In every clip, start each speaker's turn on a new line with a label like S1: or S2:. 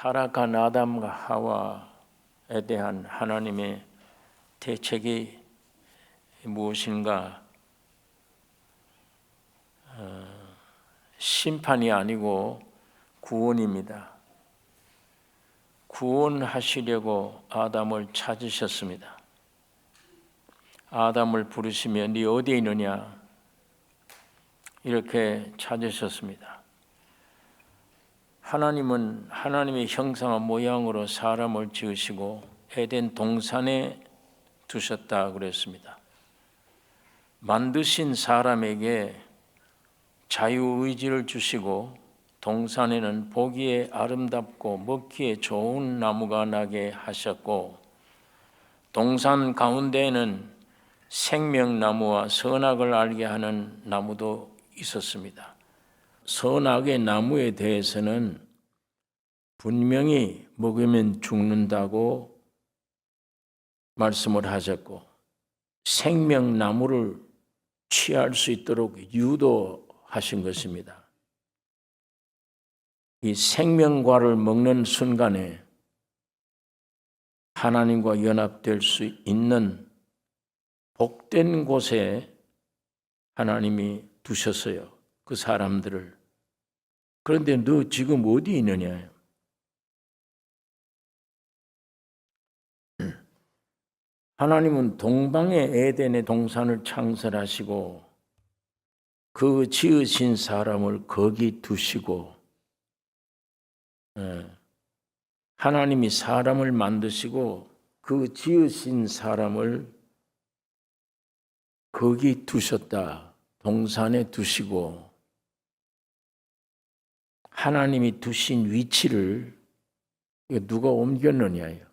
S1: 타락한 아담과 하와에 대한 하나님의 대책이 무엇인가? 심판이 아니고 구원입니다. 구원하시려고 아담을 찾으셨습니다. 아담을 부르시며 네 어디에 있느냐? 이렇게 찾으셨습니다. 하나님은 하나님의 형상과 모양으로 사람을 지으시고 에덴 동산에 두셨다 그랬습니다. 만드신 사람에게 자유의지를 주시고 동산에는 보기에 아름답고 먹기에 좋은 나무가 나게 하셨고 동산 가운데에는 생명나무와 선악을 알게 하는 나무도 있었습니다. 선악의 나무에 대해서는 분명히 먹으면 죽는다고 말씀을 하셨고 생명나무를 취할 수 있도록 유도하신 것입니다. 이 생명과를 먹는 순간에 하나님과 연합될 수 있는 복된 곳에 하나님이 두셨어요. 그 사람들을. 그런데 너 지금 어디 있느냐? 하나님은 동방의 에덴의 동산을 창설하시고 그 지으신 사람을 거기 두시고 하나님이 사람을 만드시고 그 지으신 사람을 거기 두셨다. 동산에 두시고 하나님이 두신 위치를 누가 옮겼느냐요.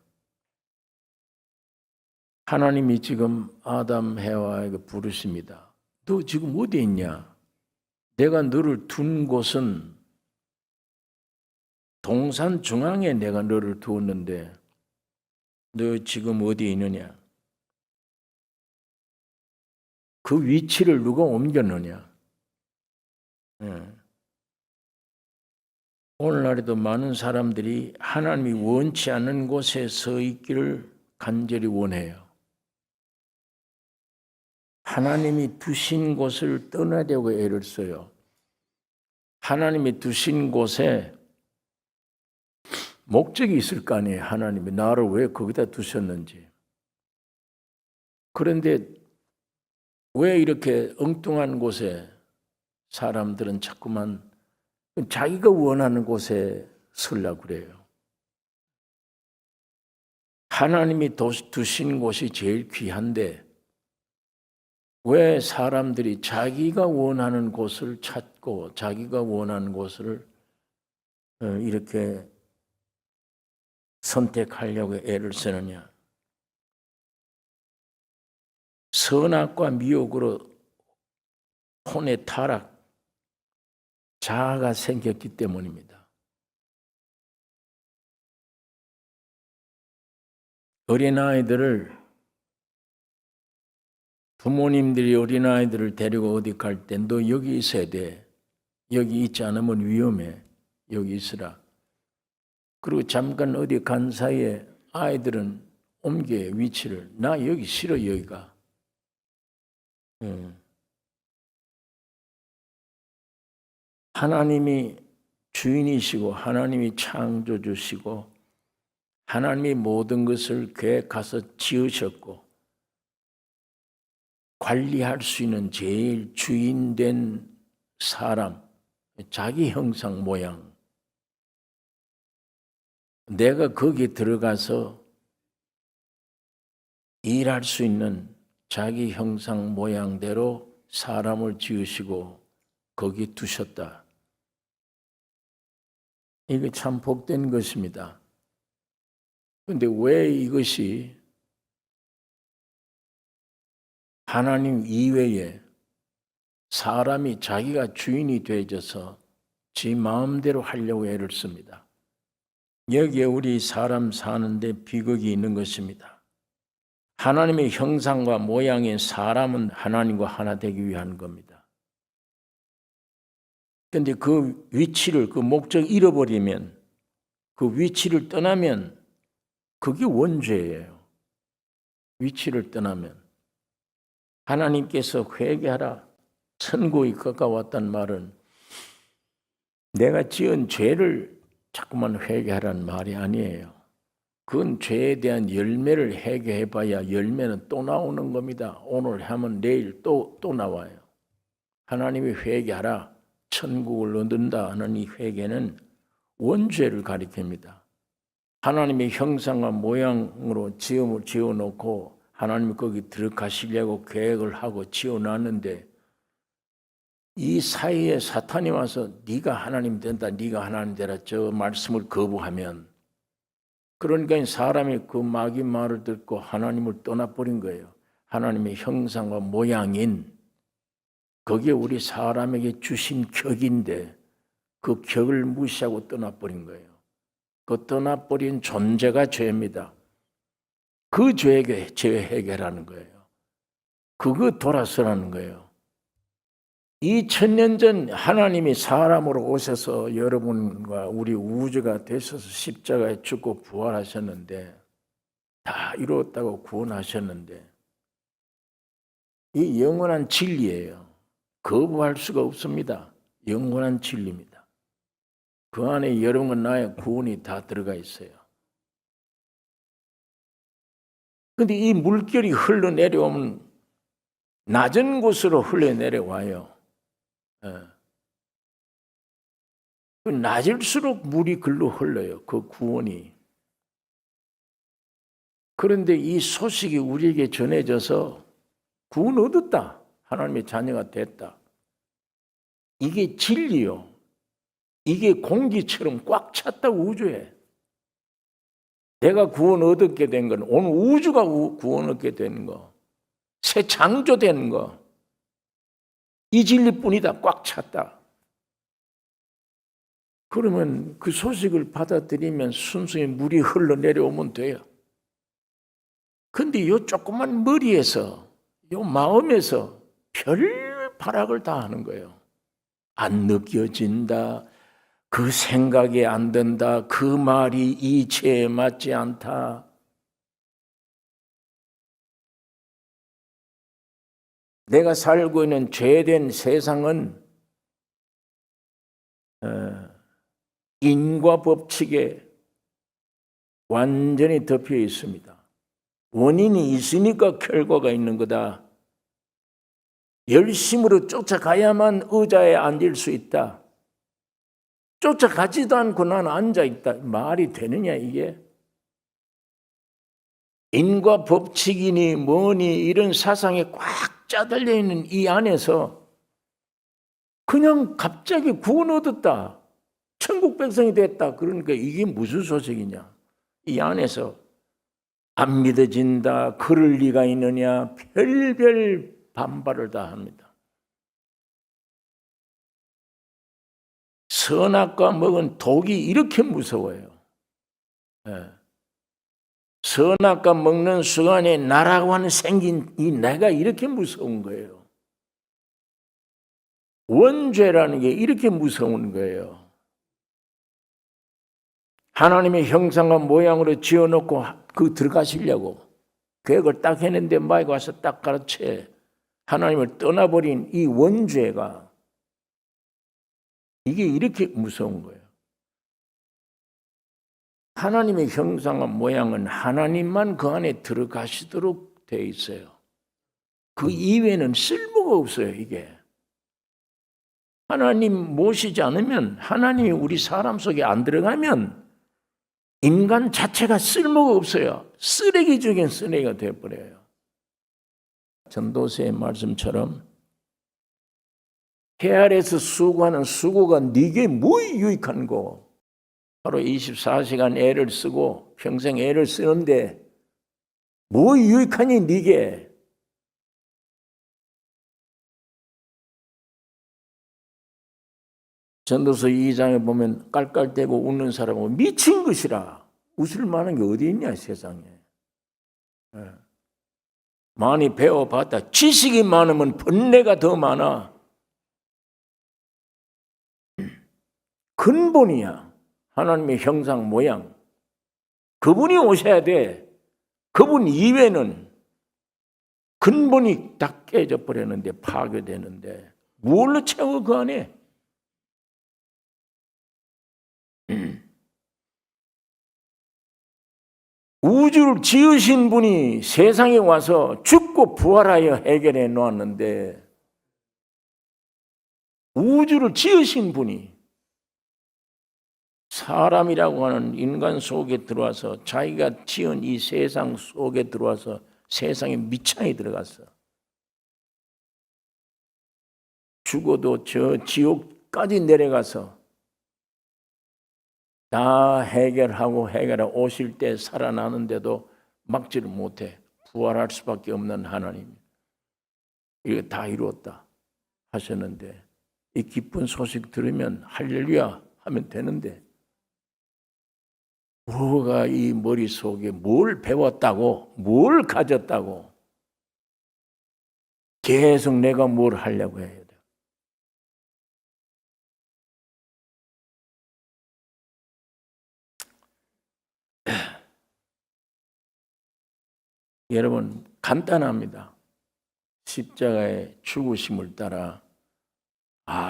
S1: 하나님이 지금 아담 해와에게 부르십니다. 너 지금 어디 있냐? 내가 너를 둔 곳은 동산 중앙에 내가 너를 두었는데 너 지금 어디 있느냐? 그 위치를 누가 옮겼느냐? 오늘날에도 많은 사람들이 하나님이 원치 않는 곳에 서 있기를 간절히 원해요. 하나님이 두신 곳을 떠나려고 애를 써요. 하나님이 두신 곳에 목적이 있을 거 아니에요. 하나님이 나를 왜 거기다 두셨는지. 그런데 왜 이렇게 엉뚱한 곳에 사람들은 자꾸만 자기가 원하는 곳에 서려고 그래요. 하나님이 두신 곳이 제일 귀한데 왜 사람들이 자기가 원하는 곳을 찾고 자기가 원하는 곳을 이렇게 선택하려고 애를 쓰느냐? 선악과 미혹으로 혼의 타락, 자아가 생겼기 때문입니다. 어린아이들을 부모님들이 어린아이들을 데리고 어디 갈 때 너 여기 있어야 돼. 여기 있지 않으면 위험해. 여기 있으라. 그리고 잠깐 어디 간 사이에 아이들은 옮겨요. 위치를. 나 여기 싫어 여기가. 하나님이 주인이시고 하나님이 창조주시고 하나님이 모든 것을 계획해서 지으셨고 관리할 수 있는 제일 주인된 사람, 자기 형상 모양. 내가 거기 들어가서 일할 수 있는 자기 형상 모양대로 사람을 지으시고 거기 두셨다. 이게 참 복된 것입니다. 그런데 왜 이것이 하나님 이외에 사람이 자기가 주인이 되어져서 지 마음대로 하려고 애를 씁니다. 여기에 우리 사람 사는데 비극이 있는 것입니다. 하나님의 형상과 모양인 사람은 하나님과 하나 되기 위한 겁니다. 그런데 그 위치를, 그 목적 잃어버리면 그 위치를 떠나면 그게 원죄예요. 위치를 떠나면. 하나님께서 회개하라. 천국이 가까웠단 말은 내가 지은 죄를 자꾸만 회개하라는 말이 아니에요. 그건 죄에 대한 열매를 회개해봐야 열매는 또 나오는 겁니다. 오늘 하면 내일 또 나와요. 하나님이 회개하라. 천국을 얻는다 하는 이 회개는 원죄를 가리킵니다. 하나님의 형상과 모양으로 지어놓고 하나님이 거기 들어가시려고 계획을 하고 지어놨는데 이 사이에 사탄이 와서 네가 하나님 된다, 네가 하나님 되라 저 말씀을 거부하면 그러니까 사람이 그 마귀 말을 듣고 하나님을 떠나버린 거예요. 하나님의 형상과 모양인 그게 우리 사람에게 주신 격인데 그 격을 무시하고 떠나버린 거예요. 그 떠나버린 존재가 죄입니다. 그 죄에게 죄 해결하는 거예요. 그거 돌아서라는 거예요. 2000년 전 하나님이 사람으로 오셔서 여러분과 우리 우주가 되셔서 십자가에 죽고 부활하셨는데 다 이루었다고 구원하셨는데 이 영원한 진리예요. 거부할 수가 없습니다. 영원한 진리입니다. 그 안에 여러분과 나의 구원이 다 들어가 있어요. 그런데 이 물결이 흘러내려오면 낮은 곳으로 흘러내려와요. 낮을수록 물이 글로 흘러요. 그 구원이. 그런데 이 소식이 우리에게 전해져서 구원 얻었다. 하나님의 자녀가 됐다. 이게 진리요. 이게 공기처럼 꽉 찼다 우주에. 내가 구원 얻게 된 건 온 우주가 구원 얻게 되는 거. 새 창조된 거. 이 진리뿐이다. 꽉 찼다. 그러면 그 소식을 받아들이면 순수히 물이 흘러내려오면 돼요. 근데 요 조그만 머리에서 요 마음에서 별 발악을 다 하는 거예요. 안 느껴진다. 그 생각이 안 든다. 그 말이 이 죄에 맞지 않다. 내가 살고 있는 죄된 세상은 인과 법칙에 완전히 덮여 있습니다. 원인이 있으니까 결과가 있는 거다. 열심으로 쫓아가야만 의자에 앉을 수 있다. 쫓아가지도 않고 나는 앉아있다. 말이 되느냐 이게? 인과 법칙이니 뭐니 이런 사상에 꽉 짜들려 있는 이 안에서 그냥 갑자기 구원 얻었다. 천국 백성이 됐다. 그러니까 이게 무슨 소식이냐? 이 안에서 안 믿어진다. 그럴 리가 있느냐? 별별 반발을 다 합니다. 선악과 먹은 독이 이렇게 무서워요. 선악과 먹는 순간에 나라관 생긴 이 내가 이렇게 무서운 거예요. 원죄라는 게 이렇게 무서운 거예요. 하나님의 형상과 모양으로 지어놓고 그 들어가시려고 계획을 딱 했는데 마귀가 와서 딱 가르쳐 하나님을 떠나버린 이 원죄가 이게 이렇게 무서운 거예요. 하나님의 형상과 모양은 하나님만 그 안에 들어가시도록 되어 있어요. 그 이외에는 쓸모가 없어요, 이게. 하나님 모시지 않으면, 하나님이 우리 사람 속에 안 들어가면 인간 자체가 쓸모가 없어요. 쓰레기 중엔 쓰레기가 되어버려요. 전도서의 말씀처럼 해 아래서 수고하는 수고가 네게 뭐 유익한 거? 바로 24시간 애를 쓰고 평생 애를 쓰는데 뭐 유익하니 네게? 전도서 2장에 보면 깔깔대고 웃는 사람은 미친 것이라. 웃을 만한 게 어디 있냐 세상에. 많이 배워봤다. 지식이 많으면 번뇌가 더 많아. 근본이야. 하나님의 형상 모양. 그분이 오셔야 돼. 그분 이외에는 근본이 다 깨져 버렸는데, 파괴되는데 뭘로 채워 그 안에? 우주를 지으신 분이 세상에 와서 죽고 부활하여 해결해 놓았는데, 우주를 지으신 분이 사람이라고 하는 인간 속에 들어와서 자기가 지은 이 세상 속에 들어와서 세상에 밑창에 들어갔어. 죽어도 저 지옥까지 내려가서 다 해결하고 오실 때 살아나는데도 막지를 못해. 부활할 수밖에 없는 하나님. 이거 다 이루었다 하셨는데, 이 기쁜 소식 들으면 할렐루야 하면 되는데, 뭐가 이 머릿속에 뭘 배웠다고, 뭘 가졌다고 계속 내가 뭘 하려고 해야 돼. 여러분, 간단합니다. 십자가의 죽으심을 따라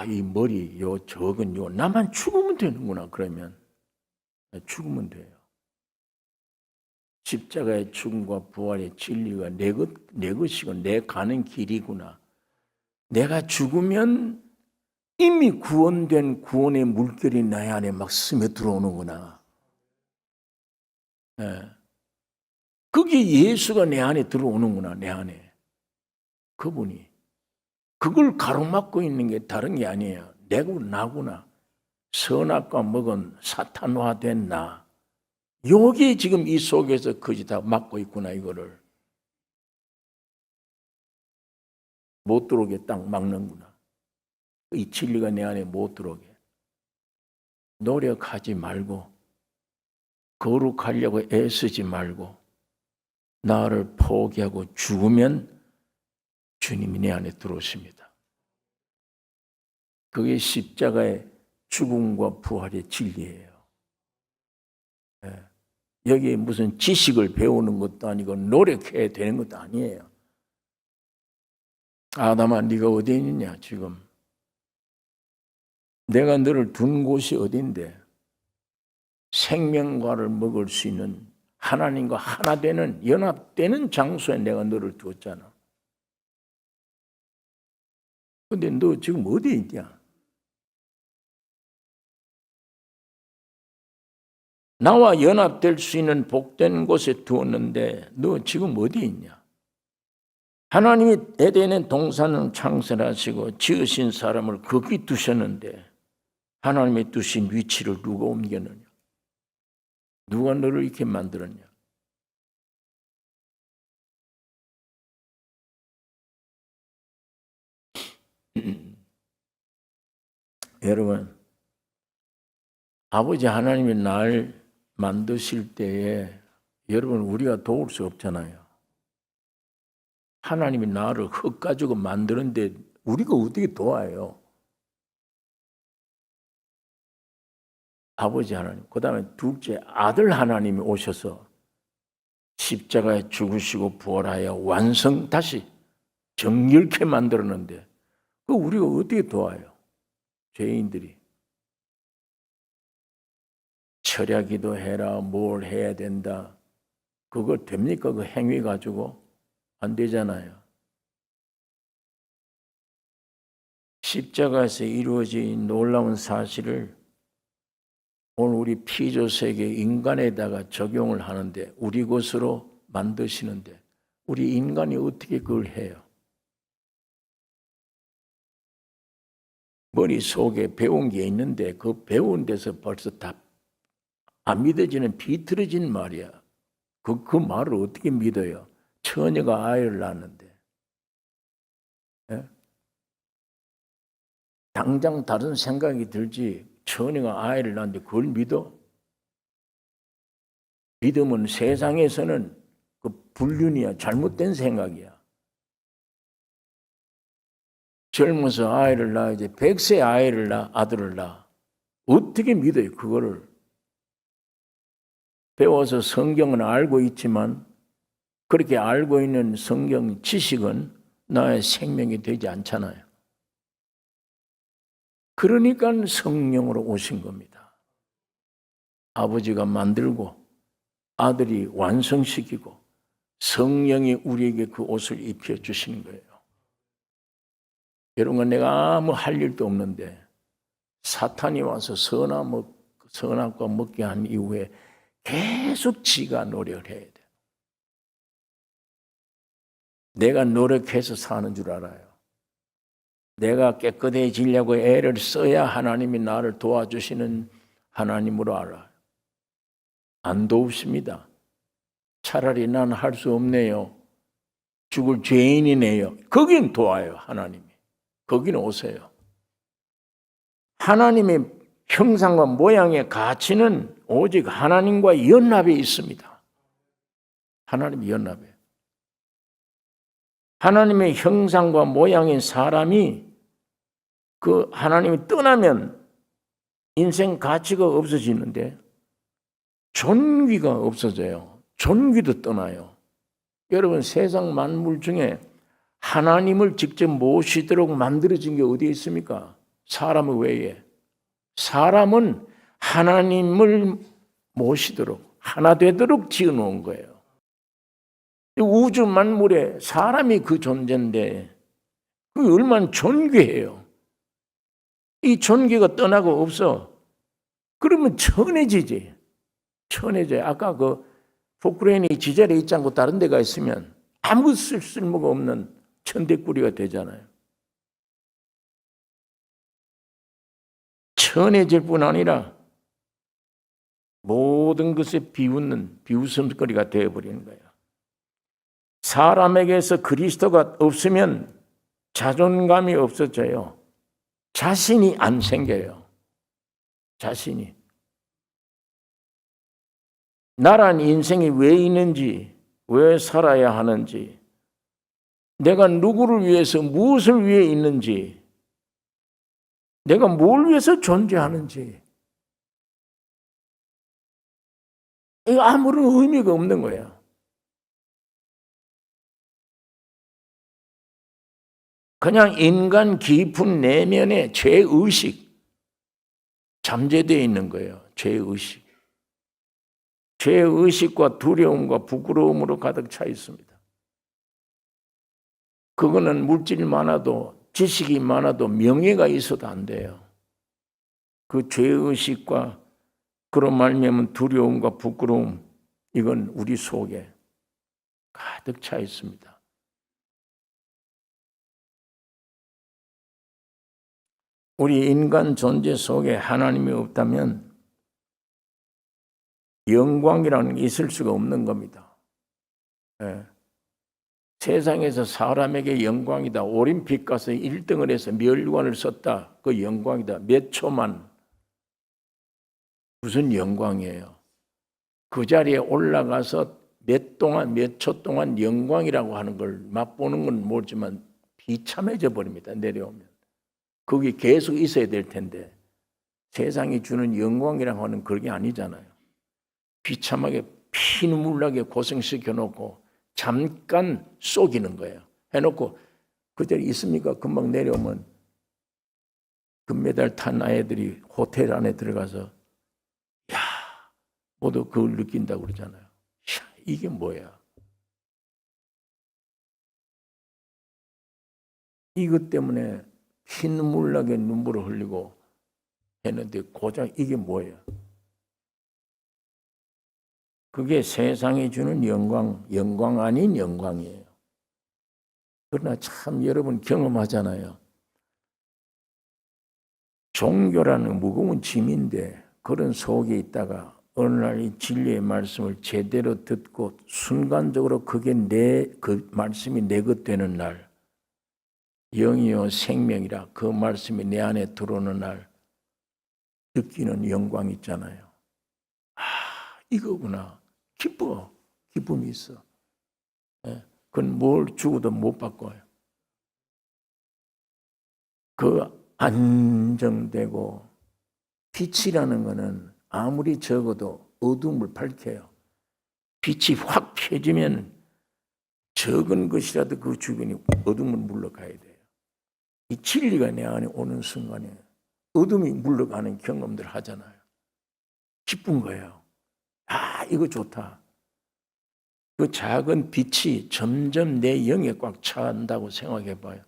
S1: 이 머리, 저건 나만 죽으면 되는구나. 그러면 죽으면 돼요. 십자가의 죽음과 부활의 진리가 내 것이고 내 가는 길이구나. 내가 죽으면 이미 구원된 구원의 물결이 내 안에 막 스며들어오는구나. 그게 예수가 내 안에 들어오는구나. 내 안에. 그분이. 그걸 가로막고 있는 게 다른 게 아니에요. 나구나. 선악과 먹은 사탄화된 나. 여기 지금 이 속에서 거짓 다 막고 있구나. 이거를 못 들어오게 딱 막는구나. 이 진리가 내 안에 못 들어오게. 노력하지 말고, 거룩하려고 애쓰지 말고, 나를 포기하고 죽으면 주님이 내 안에 들어오십니다. 그게 십자가의 죽음과 부활의 진리예요. 여기에 무슨 지식을 배우는 것도 아니고 노력해야 되는 것도 아니에요. 아담아, 네가 어디 있느냐 지금. 내가 너를 둔 곳이 어딘데, 생명과를 먹을 수 있는 하나님과 하나 되는 연합되는 장소에 내가 너를 두었잖아. 근데 너 지금 어디에 있냐? 나와 연합될 수 있는 복된 곳에 두었는데 너 지금 어디에 있냐? 하나님이 에덴의 동산을 창설하시고 지으신 사람을 거기 두셨는데 하나님이 두신 위치를 누가 옮겼느냐? 누가 너를 이렇게 만들었냐? 여러분, 아버지 하나님이 날 만드실 때에 여러분 우리가 도울 수 없잖아요. 하나님이 나를 흙 가지고 만드는데 우리가 어떻게 도와요? 아버지 하나님, 그 다음에 둘째 아들 하나님이 오셔서 십자가에 죽으시고 부활하여 완성 다시 정결케 만들었는데 그 우리가 어떻게 도와요? 죄인들이. 철야기도 해라, 뭘 해야 된다. 그거 됩니까? 그 행위 가지고 안 되잖아요. 십자가에서 이루어진 놀라운 사실을 오늘 우리 피조세계 인간에다가 적용을 하는데 우리 것으로 만드시는데 우리 인간이 어떻게 그걸 해요? 머릿속에 배운 게 있는데 그 배운 데서 벌써 다 안 믿어지는 비틀어진 말이야. 그 말을 어떻게 믿어요? 처녀가 아이를 낳았는데. 예? 당장 다른 생각이 들지 처녀가 아이를 낳았는데 그걸 믿어? 믿음은 세상에서는 그 불륜이야. 잘못된 생각이야. 젊어서 아이를 낳아야지 100세 아이를 낳아, 아들을 낳아. 어떻게 믿어요 그거를? 배워서 성경은 알고 있지만 그렇게 알고 있는 성경 지식은 나의 생명이 되지 않잖아요. 그러니까 성령으로 오신 겁니다. 아버지가 만들고 아들이 완성시키고 성령이 우리에게 그 옷을 입혀주시는 거예요. 여러분, 내가 아무 할 일도 없는데 사탄이 와서 선악과 먹게 한 이후에 계속 지가 노력을 해야 돼요. 내가 노력해서 사는 줄 알아요. 내가 깨끗해지려고 애를 써야 하나님이 나를 도와주시는 하나님으로 알아요. 안 도우십니다. 차라리 난 할 수 없네요. 죽을 죄인이네요. 거긴 도와요, 하나님이. 거기는 오세요. 하나님의 형상과 모양의 가치는 오직 하나님과 연합에 있습니다. 하나님이 연합에. 하나님의 형상과 모양인 사람이 그 하나님이 떠나면 인생 가치가 없어지는데 존귀가 없어져요. 존귀도 떠나요. 여러분, 세상 만물 중에 하나님을 직접 모시도록 만들어진 게 어디에 있습니까? 사람 외에. 사람은 하나님을 모시도록, 하나 되도록 지어놓은 거예요. 우주 만물에 사람이 그 존재인데 그게 얼마나 존귀해요. 이 존귀가 떠나고 없어. 그러면 천해지지. 천해져요. 아까 그 포크레인이 지자리에 있지 않고 다른 데가 있으면 아무 쓸모가 없는 천대꾸리가 되잖아요. 천해질 뿐 아니라 모든 것에 비웃는 비웃음거리가 되어버리는 거예요. 사람에게서 그리스도가 없으면 자존감이 없어져요. 자신이 안 생겨요. 자신이. 나란 인생이 왜 있는지, 왜 살아야 하는지, 내가 누구를 위해서 무엇을 위해 있는지, 내가 뭘 위해서 존재하는지, 이거 아무런 의미가 없는 거예요. 그냥 인간 깊은 내면의 죄의식, 잠재되어 있는 거예요. 죄의식. 죄의식과 두려움과 부끄러움으로 가득 차 있습니다. 그거는 물질이 많아도 지식이 많아도 명예가 있어도 안 돼요. 그 죄의식과 그런 말미암은 두려움과 부끄러움, 이건 우리 속에 가득 차 있습니다. 우리 인간 존재 속에 하나님이 없다면 영광이라는 게 있을 수가 없는 겁니다. 네. 세상에서 사람에게 영광이다. 올림픽 가서 1등을 해서 멸관을 썼다. 그 영광이다. 몇 초만. 무슨 영광이에요? 그 자리에 올라가서 몇 초 동안 영광이라고 하는 걸 맛보는 건 모르지만 비참해져 버립니다. 내려오면. 그게 계속 있어야 될 텐데 세상이 주는 영광이라고 하는 그게 아니잖아요. 비참하게 피눈물 나게 고생시켜 놓고 잠깐 속이는 거예요. 해놓고 그 자리에 있습니까? 금방 내려오면 금메달 탄 아이들이 호텔 안에 들어가서 야, 모두 그걸 느낀다고 그러잖아요. 야, 이게 뭐야? 이것 때문에 피눈물 나게 눈물을 흘리고 했는데 고작 이게 뭐예요? 그게 세상이 주는 영광 아닌 영광이에요. 그러나 참 여러분 경험하잖아요. 종교라는 무거운 짐인데 그런 속에 있다가 어느 날 이 진리의 말씀을 제대로 듣고 순간적으로 그게 그 말씀이 내 것 되는 날, 영이요 생명이라 그 말씀이 내 안에 들어오는 날 느끼는 영광이 있잖아요. 아, 이거구나. 기뻐. 기쁨이 있어. 그건 뭘 주고도 못 바꿔요. 그 안정되고 빛이라는 거는 아무리 적어도 어둠을 밝혀요. 빛이 확 펴지면 적은 것이라도 그 주변이 어둠을 물러가야 돼요. 이 진리가 내 안에 오는 순간에 어둠이 물러가는 경험들 하잖아요. 기쁜 거예요. 아, 이거 좋다. 그 작은 빛이 점점 내 영에 꽉 차한다고 생각해 봐요.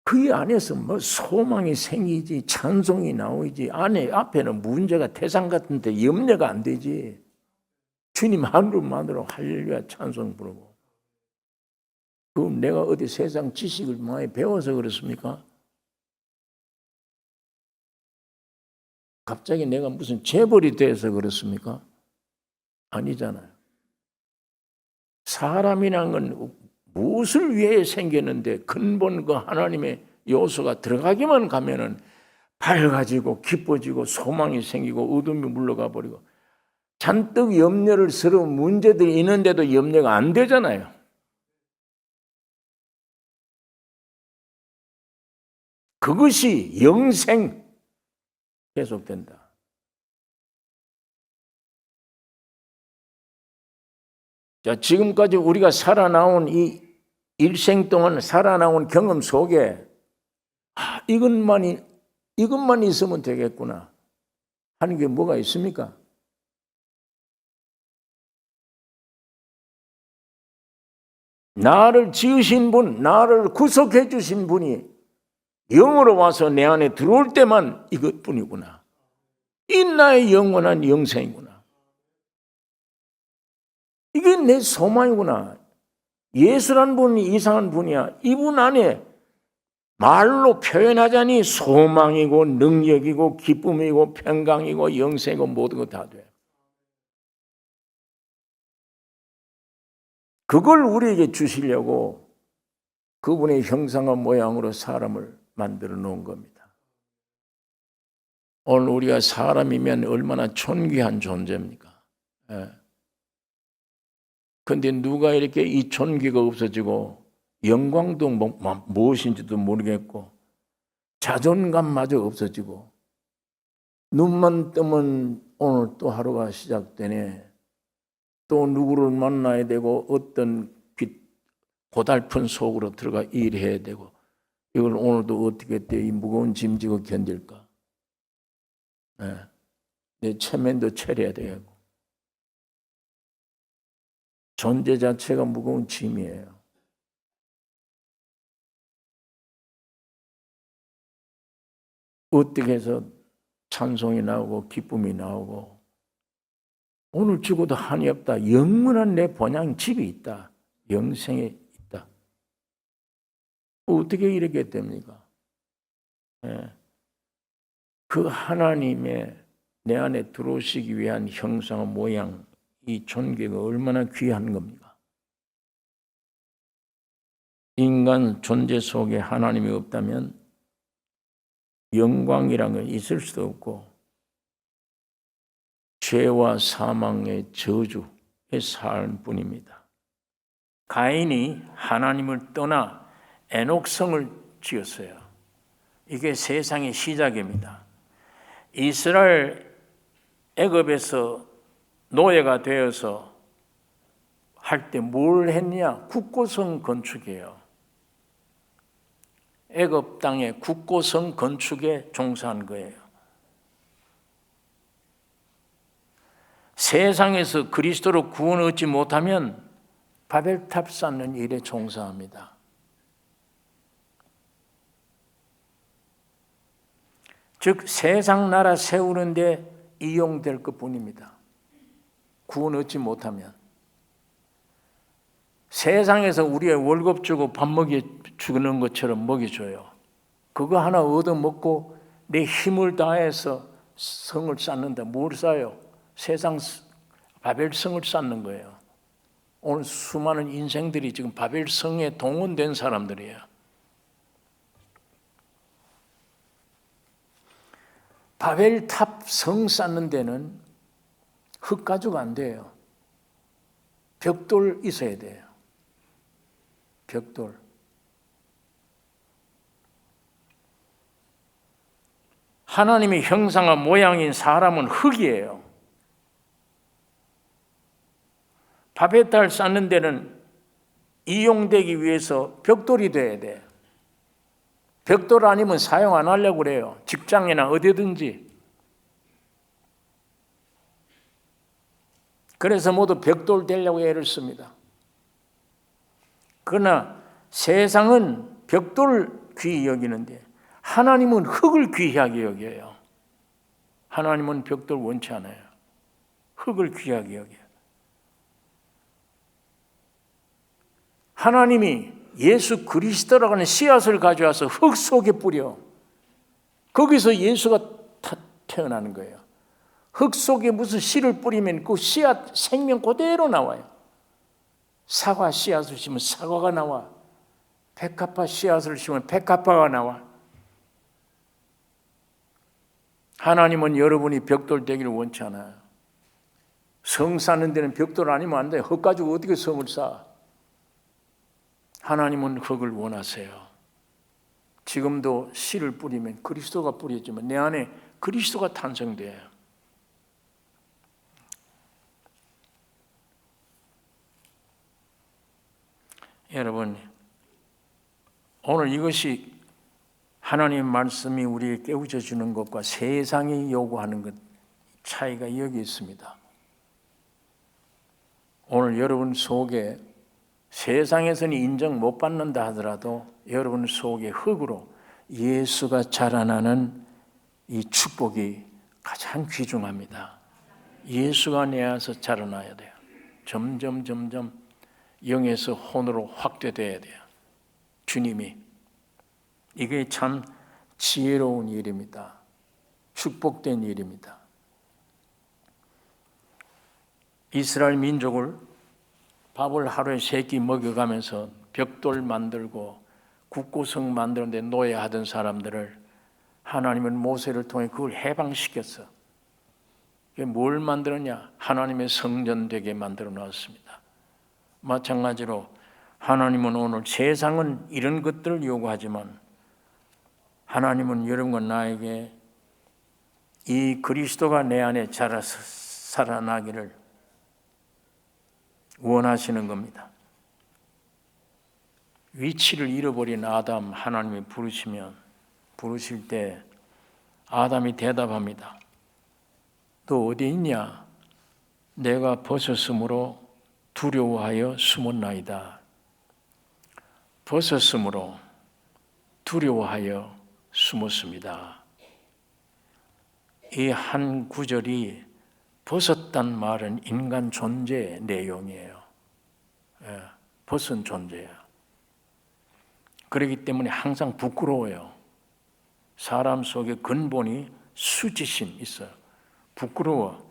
S1: 그 안에서 뭐 소망이 생기지, 찬송이 나오지, 앞에는 문제가 태산 같은데 염려가 안 되지. 주님 하늘만으로 할렐루야 찬송 부르고. 그럼 내가 어디 세상 지식을 많이 배워서 그렇습니까? 갑자기 내가 무슨 재벌이 돼서 그렇습니까? 아니잖아요. 사람이란 건 무엇을 위해 생겼는데 근본 그 하나님의 요소가 들어가기만 가면은 밝아지고 기뻐지고 소망이 생기고 어둠이 물러가 버리고 잔뜩 염려를 서로 문제들이 있는데도 염려가 안 되잖아요. 그것이 영생 계속된다. 자, 지금까지 우리가 살아나온 이 일생 동안 살아나온 경험 속에 이것만 있으면 되겠구나 하는 게 뭐가 있습니까? 나를 지으신 분, 나를 구속해 주신 분이 영으로 와서 내 안에 들어올 때만 이것뿐이구나. 이 나의 영원한 영생이구나. 이게 내 소망이구나. 예수란 분이 이상한 분이야. 이분 안에 말로 표현하자니 소망이고 능력이고 기쁨이고 평강이고 영생이고 모든 거 다 돼. 그걸 우리에게 주시려고 그분의 형상과 모양으로 사람을 만들어 놓은 겁니다. 오늘 우리가 사람이면 얼마나 존귀한 존재입니까? 그런데 누가 이렇게 이 존귀가 없어지고 영광도 무엇인지도 모르겠고 자존감마저 없어지고 눈만 뜨면 오늘 또 하루가 시작되네. 또 누구를 만나야 되고 어떤 고달픈 속으로 들어가 일해야 되고 이걸 오늘도 어떻게 이 무거운 짐지고 견딜까? 내 체면도 차려야 되겠고 존재 자체가 무거운 짐이에요. 어떻게 해서 찬송이 나오고 기쁨이 나오고 오늘 죽어도 한이 없다. 영원한 내 본향 집이 있다. 영생에 있다. 어떻게 이렇게 됩니까? 그 하나님의 내 안에 들어오시기 위한 형상과 모양, 이 존귀가 얼마나 귀한 겁니까? 인간 존재 속에 하나님이 없다면 영광이란 건 있을 수도 없고 죄와 사망의 저주의 삶 뿐입니다. 가인이 하나님을 떠나 에녹성을 지었어요. 이게 세상의 시작입니다. 이스라엘 애굽에서 노예가 되어서 할 때 뭘 했냐? 국고성 건축이에요. 애굽 땅의 국고성 건축에 종사한 거예요. 세상에서 그리스도로 구원 얻지 못하면 바벨탑 쌓는 일에 종사합니다. 즉 세상 나라 세우는 데 이용될 것뿐입니다. 구원 얻지 못하면. 세상에서 우리의 월급 주고 밥 주는 것처럼 먹여줘요. 그거 하나 얻어먹고 내 힘을 다해서 성을 쌓는다. 뭘 쌓아요? 세상 바벨성을 쌓는 거예요. 오늘 수많은 인생들이 지금 바벨성에 동원된 사람들이에요. 바벨탑 성 쌓는 데는 흙 가지고 안 돼요. 벽돌 있어야 돼요. 벽돌. 하나님의 형상과 모양인 사람은 흙이에요. 바베탈 쌓는 데는 이용되기 위해서 벽돌이 돼야 돼. 벽돌 아니면 사용 안 하려고 그래요. 직장이나 어디든지. 그래서 모두 벽돌 되려고 애를 씁니다. 그러나 세상은 벽돌을 귀히 여기는데 하나님은 흙을 귀하게 여겨요. 하나님은 벽돌 원치 않아요. 흙을 귀하게 여겨요. 하나님이 예수 그리스도라고 하는 씨앗을 가져와서 흙 속에 뿌려. 거기서 예수가 태어나는 거예요. 흙 속에 무슨 씨를 뿌리면 그 씨앗 생명 그대로 나와요. 사과 씨앗을 심으면 사과가 나와. 백합화 씨앗을 심으면 백합화가 나와. 하나님은 여러분이 벽돌 되기를 원치 않아요. 성 쌓는 데는 벽돌 아니면 안 돼요. 흙 가지고 어떻게 성을 쌓아? 하나님은 흙을 원하세요. 지금도 씨를 뿌리면 그리스도가 뿌렸지만 내 안에 그리스도가 탄생돼요. 여러분, 오늘 이것이 하나님의 말씀이 우리에게 깨우쳐 주는 것과 세상이 요구하는 것 차이가 여기 있습니다. 오늘 여러분 속에 세상에서는 인정 못 받는다 하더라도 여러분 속에 흙으로 예수가 자라나는 이 축복이 가장 귀중합니다. 예수가 내 안에서 자라나야 돼요. 점점 영에서 혼으로 확대돼야 돼요. 주님이. 이게 참 지혜로운 일입니다. 축복된 일입니다. 이스라엘 민족을 밥을 하루에 3끼 먹여가면서 벽돌 만들고 국고성 만드는데 노예하던 사람들을 하나님은 모세를 통해 그걸 해방시켰어. 뭘 만들었냐? 하나님의 성전 되게 만들어 놨습니다. 마찬가지로 하나님은 오늘 세상은 이런 것들을 요구하지만 하나님은 여러분과 나에게 이 그리스도가 내 안에 자라서 살아나기를 원하시는 겁니다. 위치를 잃어버린 아담 하나님이 부르실 때 아담이 대답합니다. 너 어디 있냐? 내가 벗었으므로 두려워하여 숨었나이다. 벗었으므로 두려워하여 숨었습니다. 이 한 구절이 벗었단 말은 인간 존재의 내용이에요. 벗은 존재예요. 그렇기 때문에 항상 부끄러워요. 사람 속에 근본이 수지심 있어요. 부끄러워.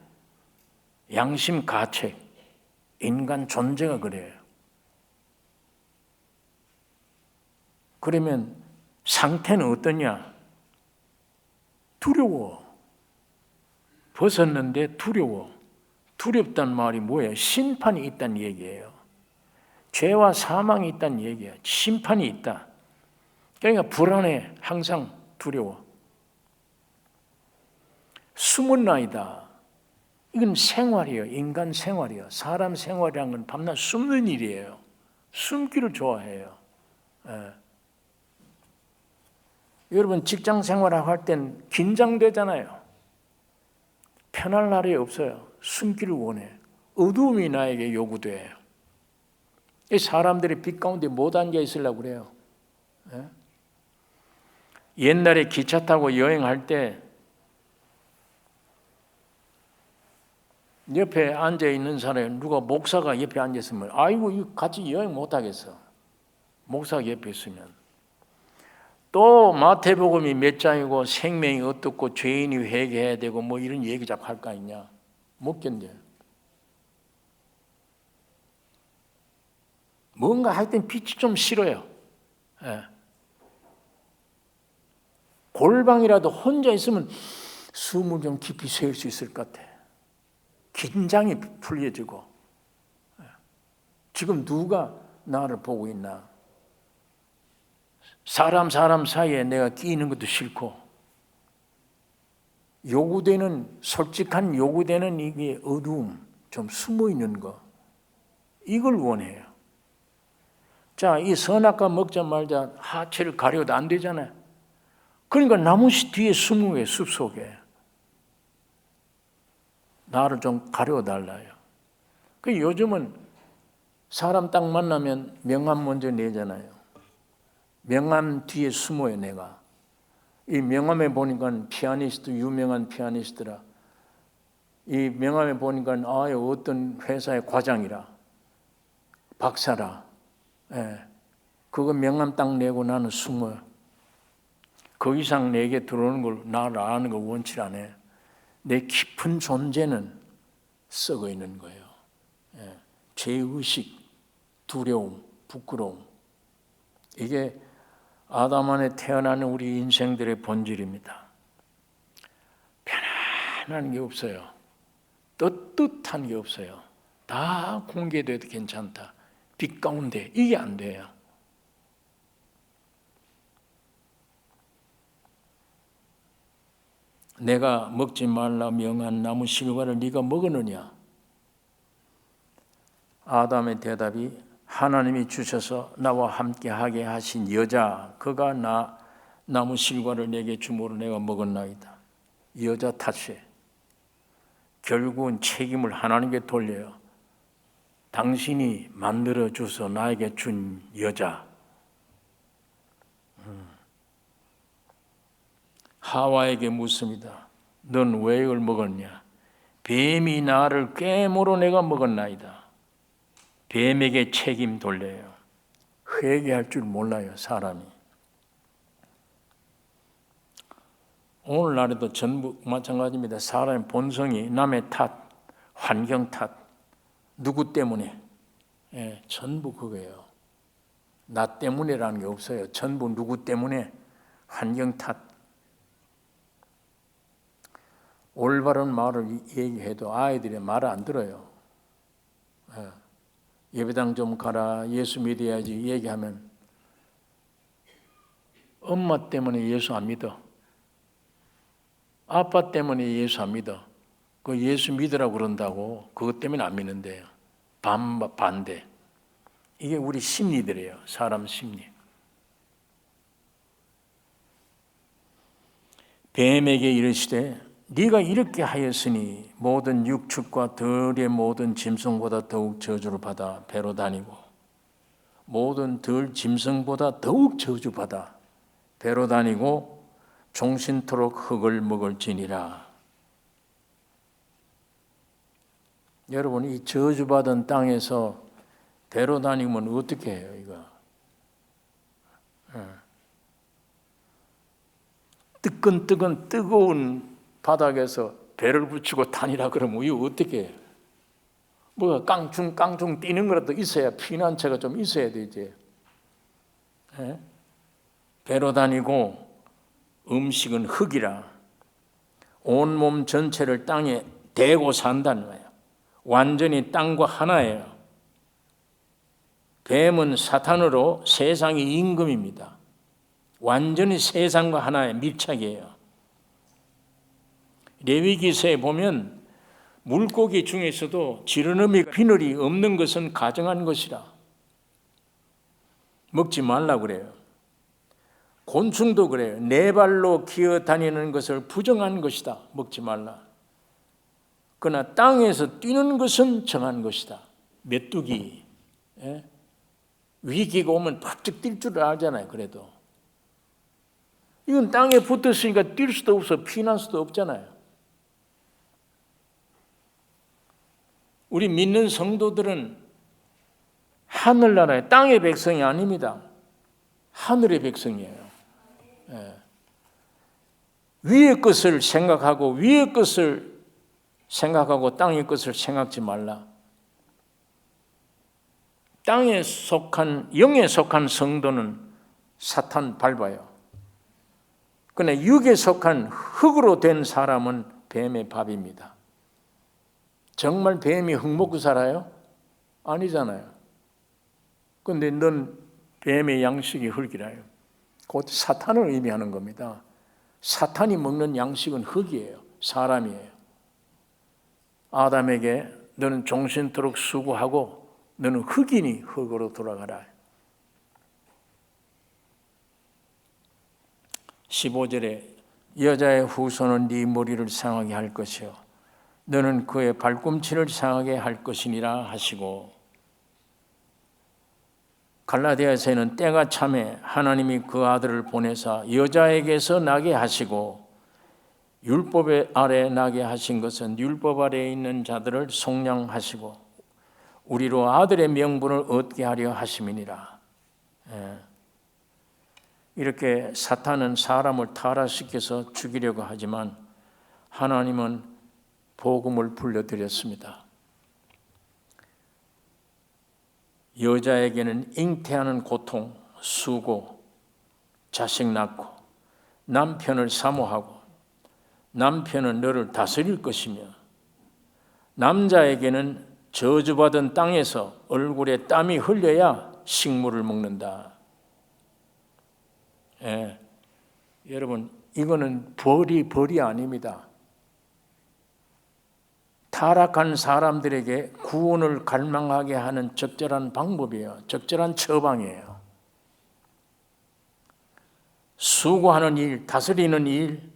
S1: 양심 가책. 인간 존재가 그래요. 그러면 상태는 어떠냐? 두려워. 벗었는데 두려워. 두렵단 말이 뭐예요? 심판이 있다는 얘기예요. 죄와 사망이 있다는 얘기예요. 심판이 있다. 그러니까 불안해. 항상 두려워. 숨은 나이다. 이건 생활이에요. 인간 생활이에요. 사람 생활이라는 건 밤낮 숨는 일이에요. 숨기를 좋아해요. 여러분 직장 생활하고 할 땐 긴장되잖아요. 편할 날이 없어요. 숨기를 원해. 어두움이 나에게 요구돼요. 이 사람들이 빛 가운데 못 앉아 있으려고 그래요. 옛날에 기차 타고 여행할 때 옆에 앉아 있는 사람이 누가 목사가 옆에 앉아 있으면 아이고 같이 여행 못 하겠어. 목사가 옆에 있으면. 또 마태복음이 몇 장이고 생명이 어떻고 죄인이 회개해야 되고 뭐 이런 얘기 자꾸 할 거 있냐? 못 견뎌요. 뭔가 할 땐 빛이 좀 싫어요. 골방이라도 혼자 있으면 숨을 좀 깊이 쉴 수 있을 것 같아. 긴장이 풀려지고. 지금 누가 나를 보고 있나? 사람 사이에 내가 끼이는 것도 싫고 요구되는 솔직한 요구되는 이게 어두움, 좀 숨어 있는 거. 이걸 원해요. 자, 이 선악과 먹자 말자 하체를 가려도 안 되잖아요. 그러니까 나무 뒤에 숨은 거예요. 숲속에. 나를 좀 가려달라요. 그 요즘은 사람 딱 만나면 명함 먼저 내잖아요. 명함 뒤에 숨어요, 내가. 이 명함에 보니까 피아니스트, 유명한 피아니스트라. 이 명함에 보니까 어떤 회사의 과장이라. 박사라. 예. 그거 명함 딱 내고 나는 숨어요. 그 이상 내게 들어오는 걸 나를 아는 걸 원치 않아요. 내 깊은 존재는 썩어 있는 거예요. 예. 죄의식, 두려움, 부끄러움. 이게 아담 안에 태어나는 우리 인생들의 본질입니다. 편안한 게 없어요. 떳떳한 게 없어요. 다 공개돼도 괜찮다. 빛 가운데 이게 안 돼요. 내가 먹지 말라 명한 나무 실과를 네가 먹었느냐? 아담의 대답이 하나님이 주셔서 나와 함께하게 하신 여자 그가 나무 실과를 내게 주므로 내가 먹었나이다. 여자 탓에 결국은 책임을 하나님께 돌려요. 당신이 만들어 줘서 나에게 준 여자. 하와에게 묻습니다. 넌 왜 이걸 먹었냐? 뱀이 나를 꿰물어 내가 먹었나이다. 뱀에게 책임 돌려요. 회개할 줄 몰라요, 사람이. 오늘날에도 전부 마찬가지입니다. 사람의 본성이 남의 탓, 환경 탓, 누구 때문에? 예, 전부 그거예요. 나 때문에라는 게 없어요. 전부 누구 때문에? 환경 탓. 올바른 말을 얘기해도 아이들이 말을 안 들어요. 예배당 좀 가라, 예수 믿어야지 얘기하면 엄마 때문에 예수 안 믿어. 아빠 때문에 예수 안 믿어. 그 예수 믿으라고 그런다고 그것 때문에 안 믿는데요. 반대. 이게 우리 심리들이에요. 사람 심리. 뱀에게 이르시되 네가 이렇게 하였으니 모든 육축과 들의 모든 짐승보다 더욱 저주를 받아 배로 다니고 모든 들 짐승보다 더욱 저주받아 배로 다니고 종신토록 흙을 먹을지니라. 여러분 이 저주받은 땅에서 배로 다니면 어떻게 해요 이거? 뜨끈뜨끈 뜨거운 바닥에서 배를 붙이고 다니라 그러면 이거 어떻게 해요? 뭐가 깡충 뛰는 거라도 있어야 피난처가 좀 있어야 되지. 배로 다니고 음식은 흙이라 온몸 전체를 땅에 대고 산다는 거예요. 완전히 땅과 하나예요. 뱀은 사탄으로 세상의 임금입니다. 완전히 세상과 하나의 밀착이에요. 레위기서에 보면 물고기 중에서도 지르러미가 비늘이 없는 것은 가정한 것이라 먹지 말라고 그래요. 곤충도 그래요. 네 발로 기어다니는 것을 부정한 것이다. 먹지 말라. 그러나 땅에서 뛰는 것은 정한 것이다. 메뚜기. 위기가 오면 바짝 뛸 줄 알잖아요. 그래도 이건 땅에 붙었으니까 뛸 수도 없어. 피난 수도 없잖아요. 우리 믿는 성도들은 하늘나라의 땅의 백성이 아닙니다. 하늘의 백성이에요. 위의 것을 생각하고 위의 것을 생각하고 땅의 것을 생각지 말라. 땅에 속한 영에 속한 성도는 사탄 밟아요. 그러나 육에 속한 흙으로 된 사람은 뱀의 밥입니다. 정말 뱀이 흙 먹고 살아요? 아니잖아요. 그런데 넌 뱀의 양식이 흙이라요. 곧 사탄을 의미하는 겁니다. 사탄이 먹는 양식은 흙이에요. 사람이에요. 아담에게 너는 종신토록 수고하고 너는 흙이니 흙으로 돌아가라. 15절에 여자의 후손은 네 머리를 상하게 할 것이요 너는 그의 발꿈치를 상하게 할 것이니라 하시고, 갈라디아서에는 때가 참에 하나님이 그 아들을 보내사 여자에게서 나게 하시고 율법 아래 나게 하신 것은 율법 아래에 있는 자들을 속량하시고 우리로 아들의 명분을 얻게 하려 하심이니라. 이렇게 사탄은 사람을 타락시켜서 죽이려고 하지만 하나님은 복음을 불러드렸습니다. 여자에게는 잉태하는 고통, 수고, 자식 낳고 남편을 사모하고 남편은 너를 다스릴 것이며, 남자에게는 저주받은 땅에서 얼굴에 땀이 흘려야 식물을 먹는다. 여러분, 이거는 벌이 아닙니다. 타락한 사람들에게 구원을 갈망하게 하는 적절한 방법이에요. 적절한 처방이에요. 수고하는 일, 다스리는 일,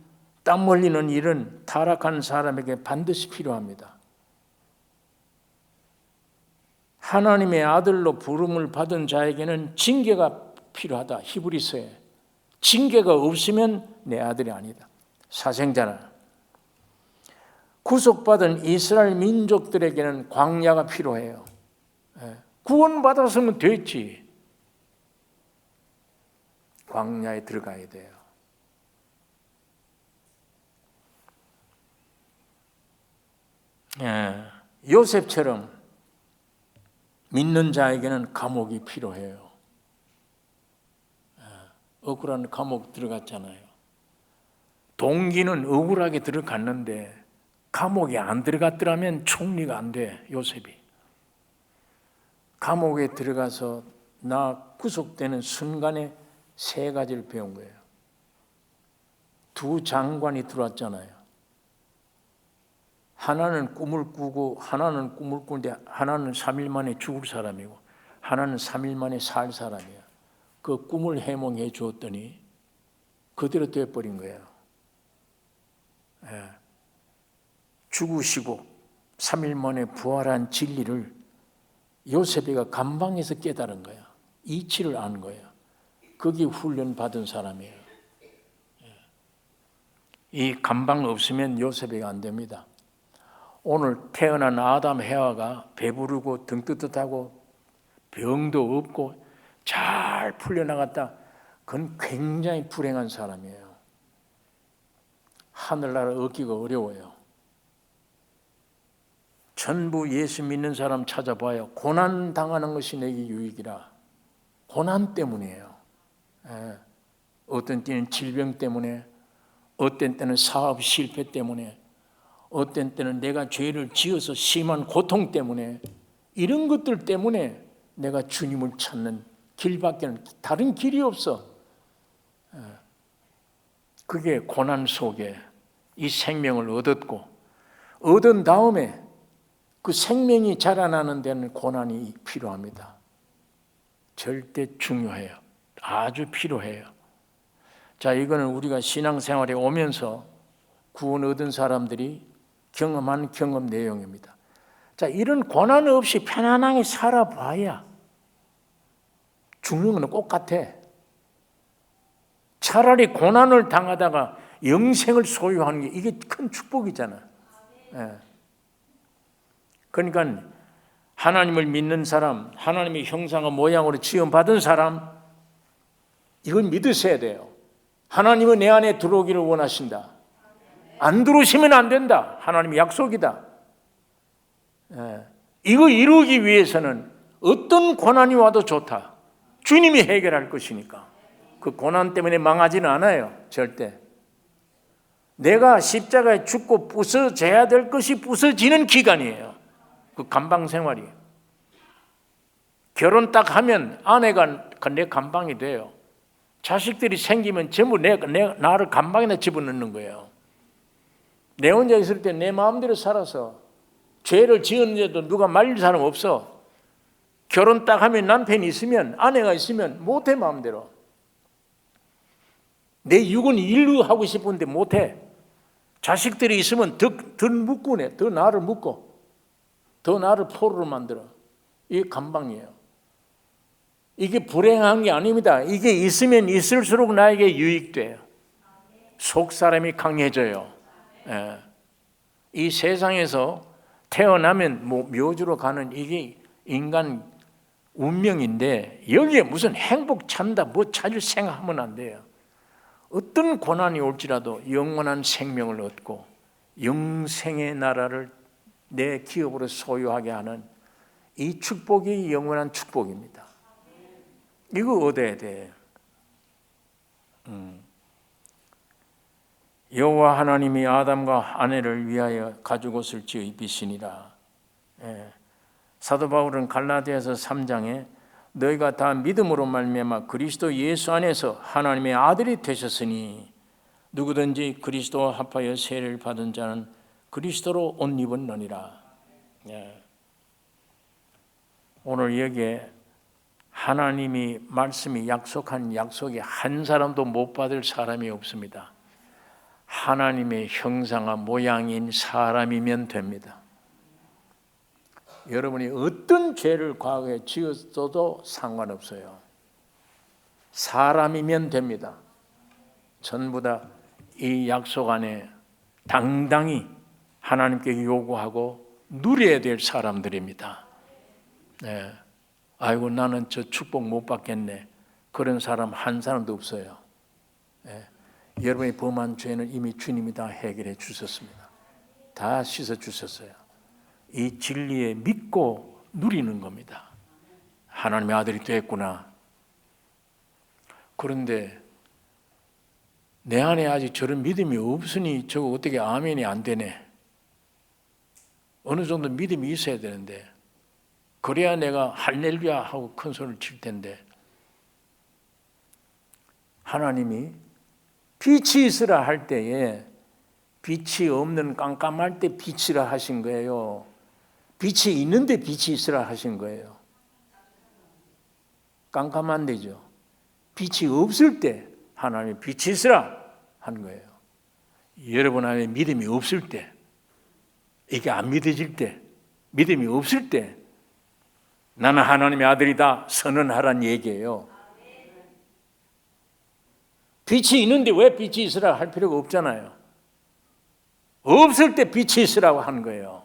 S1: 땀 흘리는 일은 타락한 사람에게 반드시 필요합니다. 하나님의 아들로 부름을 받은 자에게는 징계가 필요하다. 히브리서에 징계가 없으면 내 아들이 아니다. 사생자나 구속받은 이스라엘 민족들에게는 광야가 필요해요. 구원받았으면 됐지. 광야에 들어가야 돼요. 요셉처럼 믿는 자에게는 감옥이 필요해요. 억울한 감옥 들어갔잖아요. 동기는 억울하게 들어갔는데 감옥에 안 들어갔더라면 총리가 안 돼. 요셉이 감옥에 들어가서 나 구속되는 순간에 세 가지를 배운 거예요. 두 장관이 들어왔잖아요. 하나는 꿈을 꾸고 하나는 꿈을 꾸는데 하나는 3일 만에 죽을 사람이고 하나는 3일 만에 살 사람이야. 그 꿈을 해몽해 주었더니 그대로 되어버린 거예요. 죽으시고 3일 만에 부활한 진리를 요셉이가 감방에서 깨달은 거야. 이치를 안 거야. 거기 훈련 받은 사람이에요. 이 감방 없으면 요셉이가 안 됩니다. 오늘 태어난 아담 해와가 배부르고 등 뜨뜻하고 병도 없고 잘 풀려나갔다. 그건 굉장히 불행한 사람이에요. 하늘나라 얻기가 어려워요. 전부 예수 믿는 사람 찾아봐요. 고난 당하는 것이 내게 유익이라. 고난 때문이에요. 어떤 때는 질병 때문에, 어떤 때는 사업 실패 때문에, 어떤 때는 내가 죄를 지어서 심한 고통 때문에, 이런 것들 때문에 내가 주님을 찾는 길밖에는 다른 길이 없어. 그게 고난 속에 이 생명을 얻었고, 얻은 다음에 그 생명이 자라나는 데는 고난이 필요합니다. 절대 중요해요. 아주 필요해요. 자, 이거는 우리가 신앙생활에 오면서 구원 얻은 사람들이 경험한 경험 내용입니다. 자, 이런 고난 없이 편안하게 살아봐야 죽는 건 꼭 같아. 차라리 고난을 당하다가 영생을 소유하는 게 이게 큰 축복이잖아. 그러니까 하나님을 믿는 사람, 하나님의 형상과 모양으로 지음받은 사람, 이건 믿으셔야 돼요. 하나님은 내 안에 들어오기를 원하신다. 안 들어오시면 안 된다. 하나님의 약속이다. 이거 이루기 위해서는 어떤 고난이 와도 좋다. 주님이 해결할 것이니까. 그 고난 때문에 망하지는 않아요. 절대. 내가 십자가에 죽고 부서져야 될 것이 부서지는 기간이에요. 그 감방 생활이. 결혼 딱 하면 아내가 내 감방이 돼요. 자식들이 생기면 전부 나를 감방에다 집어넣는 거예요. 내 혼자 있을 때 내 마음대로 살아서 죄를 지었는데도 누가 말릴 사람 없어. 결혼 딱 하면 남편이 있으면, 아내가 있으면 못해. 마음대로 내 육은 인류하고 싶은데 못해. 자식들이 있으면 더 묶고네. 더 나를 묶고 더 나를 포로로 만들어. 이게 감방이에요. 이게 불행한 게 아닙니다. 이게 있으면 있을수록 나에게 유익돼요. 속 사람이 강해져요. 예. 이 세상에서 태어나면 묘지로 가는 이게 인간 운명인데, 여기에 무슨 행복 찾는다 뭐 찾을 생각하면 안 돼요. 어떤 고난이 올지라도 영원한 생명을 얻고 영생의 나라를 내 기업으로 소유하게 하는 이 축복이 영원한 축복입니다. 이거 얻어야 돼. 여호와 하나님이 아담과 아내를 위하여 가죽옷을 지어 입히시니라. 사도 바울은 갈라디아서 3장에 너희가 다 믿음으로 말미암아 그리스도 예수 안에서 하나님의 아들이 되셨으니 누구든지 그리스도와 합하여 세례를 받은 자는 그리스도로 옷 입었느니라. 오늘 여기에 하나님이 말씀이 약속한 약속이 한 사람도 못 받을 사람이 없습니다. 하나님의 형상과 모양인 사람이면 됩니다. 여러분이 어떤 죄를 과거에 지었어도 상관없어요. 사람이면 됩니다. 전부 다 이 약속 안에 당당히 하나님께 요구하고 누려야 될 사람들입니다. 네. 아이고 나는 저 축복 못 받겠네. 그런 사람 한 사람도 없어요. 네. 여러분이 범한 죄는 이미 주님이 다 해결해 주셨습니다. 다 씻어 주셨어요. 이 진리에 믿고 누리는 겁니다. 하나님의 아들이 됐구나. 그런데 내 안에 아직 저런 믿음이 없으니 저거 어떻게 아멘이 안 되네. 어느 정도 믿음이 있어야 되는데, 그래야 내가 할렐루야 하고 큰 소리를 칠 텐데, 하나님이 빛이 있으라 할 때에 빛이 없는 깜깜할 때 빛이라 하신 거예요. 빛이 있는데 빛이 있으라 하신 거예요. 깜깜한 데죠. 빛이 없을 때 하나님이 빛이 있으라 한 거예요. 여러분 안에 믿음이 없을 때, 이게 안 믿어질 때, 믿음이 없을 때 나는 하나님의 아들이다 선언하라는 얘기예요. 빛이 있는데 왜 빛이 있으라 할 필요가 없잖아요. 없을 때 빛이 있으라고 하는 거예요.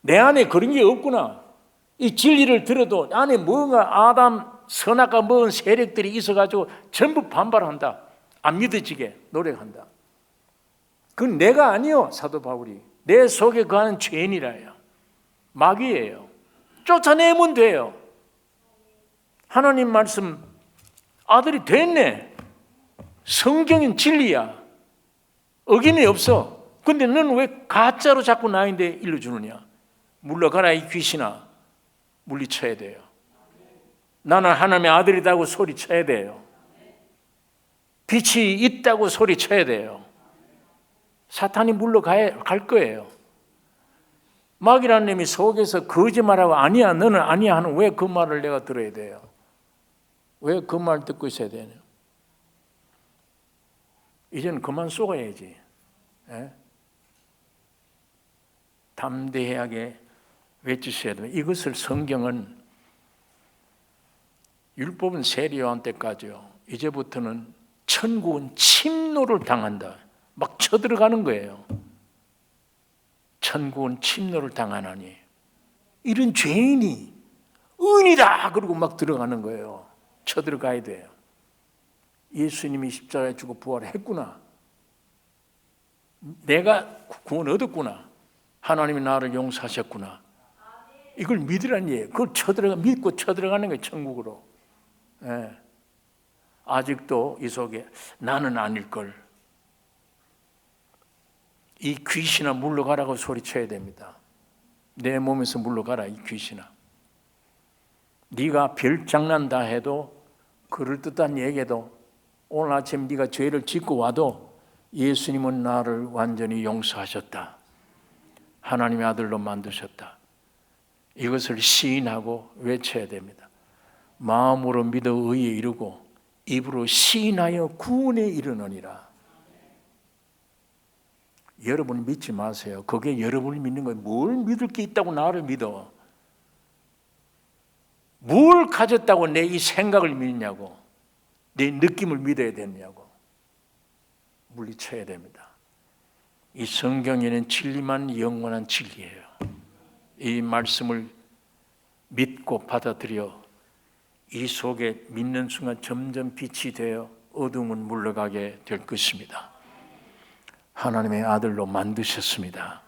S1: 내 안에 그런 게 없구나. 이 진리를 들어도 안에 뭔가 아담 선악과 먹은 세력들이 있어가지고 전부 반발한다. 안 믿어지게 노력한다. 그건 내가 아니요. 사도 바울이 내 속에 거하는 죄인이라요. 마귀예요. 쫓아내면 돼요. 하나님 말씀 아들이 됐네. 성경은 진리야. 어김이 없어. 근데 너는 왜 가짜로 자꾸 나인데 일러주느냐. 물러가라 이 귀신아. 물리쳐야 돼요. 나는 하나님의 아들이라고 소리쳐야 돼요. 빛이 있다고 소리쳐야 돼요. 사탄이 물러갈 거예요. 마귀라는 놈이 속에서 거짓말하고 아니야 너는 아니야 하는 왜 그 말을 내가 들어야 돼요? 왜 그 말 듣고 있어야 되냐? 이제는 그만 쏘아야지. 담대하게 외치셔야 돼요. 이것을 성경은 율법은 세리요한 때까지요. 이제부터는 천국은 침노를 당한다. 막 쳐들어가는 거예요. 천국은 침노를 당하나니 이런 죄인이 은이다 그러고 막 들어가는 거예요. 쳐들어가야 돼요. 예수님이 십자가에 죽어 부활했구나. 내가 구원 얻었구나. 하나님이 나를 용서하셨구나. 이걸 믿으라는 얘기예요. 그걸 믿고 쳐들어가는 거예요. 천국으로. 아직도 이 속에 나는 아닐걸. 이 귀신아 물러가라고 소리쳐야 됩니다. 내 몸에서 물러가라 이 귀신아. 네가 별장난 다 해도 그럴듯한 얘기해도 오늘 아침 네가 죄를 짓고 와도 예수님은 나를 완전히 용서하셨다. 하나님의 아들로 만드셨다. 이것을 시인하고 외쳐야 됩니다. 마음으로 믿어 의에 이르고 입으로 시인하여 구원에 이르느니라. 여러분 믿지 마세요. 그게 여러분을 믿는 거예요. 뭘 믿을 게 있다고 나를 믿어? 뭘 가졌다고 내 이 생각을 믿냐고, 내 느낌을 믿어야 되냐고. 물리쳐야 됩니다. 이 성경에는 진리만 영원한 진리예요. 이 말씀을 믿고 받아들여 이 속에 믿는 순간 점점 빛이 되어 어둠은 물러가게 될 것입니다. 하나님의 아들로 만드셨습니다.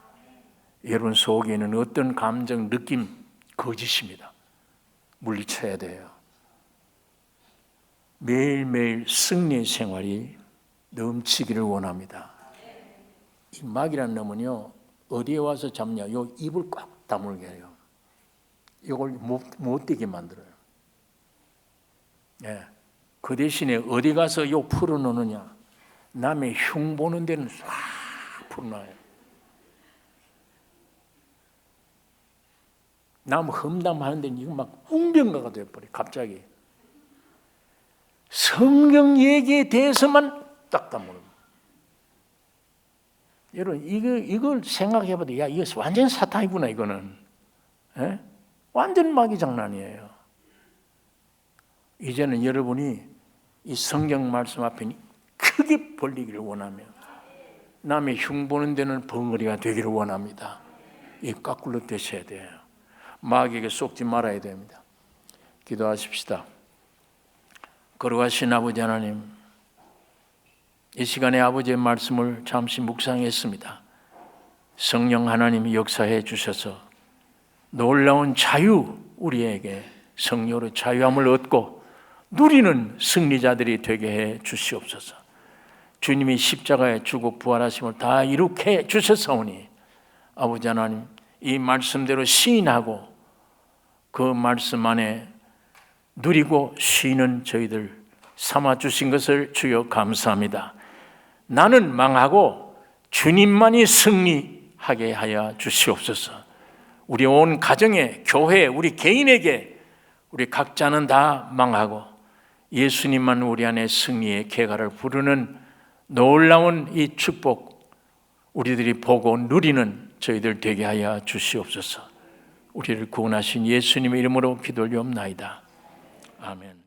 S1: 여러분 속에는 어떤 감정, 느낌, 거짓입니다. 물리쳐야 돼요. 매일매일 승리의 생활이 넘치기를 원합니다. 이 마귀란 놈은요, 어디에 와서 잡냐? 요 입을 꽉 다물게 해요. 이걸 못 되게 만들어요. 예. 그 대신에 어디 가서 요 풀어놓느냐? 남의 흉 보는 데는 싹 풀어놔요. 남 험담하는 데는 이거 막 웅변가가 되어버려요. 갑자기. 성경 얘기에 대해서만 딱 다물어요. 여러분 이걸 생각해봐도 야 이거 완전 사탄이구나 이거는. 예? 완전 마귀 장난이에요. 이제는 여러분이 이 성경 말씀 앞에 크게 벌리기를 원하며 남의 흉 보는 데는 벙어리가 되기를 원합니다. 이 거꾸로 되셔야 돼요. 마귀에게 속지 말아야 됩니다. 기도하십시다. 거룩하신 아버지 하나님, 이 시간에 아버지의 말씀을 잠시 묵상했습니다. 성령 하나님이 역사해 주셔서 놀라운 자유, 우리에게 성령으로 자유함을 얻고 누리는 승리자들이 되게 해 주시옵소서. 주님이 십자가에 죽고 부활하심을 다 이룩해 주셨사오니 아버지 하나님, 이 말씀대로 시인하고 그 말씀 안에 누리고 쉬는 저희들 삼아주신 것을 주여 감사합니다. 나는 망하고 주님만이 승리하게 하여 주시옵소서. 우리 온 가정에, 교회, 우리 개인에게 우리 각자는 다 망하고 예수님만 우리 안에 승리의 계가를 부르는 놀라운 이 축복 우리들이 보고 누리는 저희들 되게 하여 주시옵소서. 우리를 구원하신 예수님의 이름으로 기도 올리옵나이다. 아멘.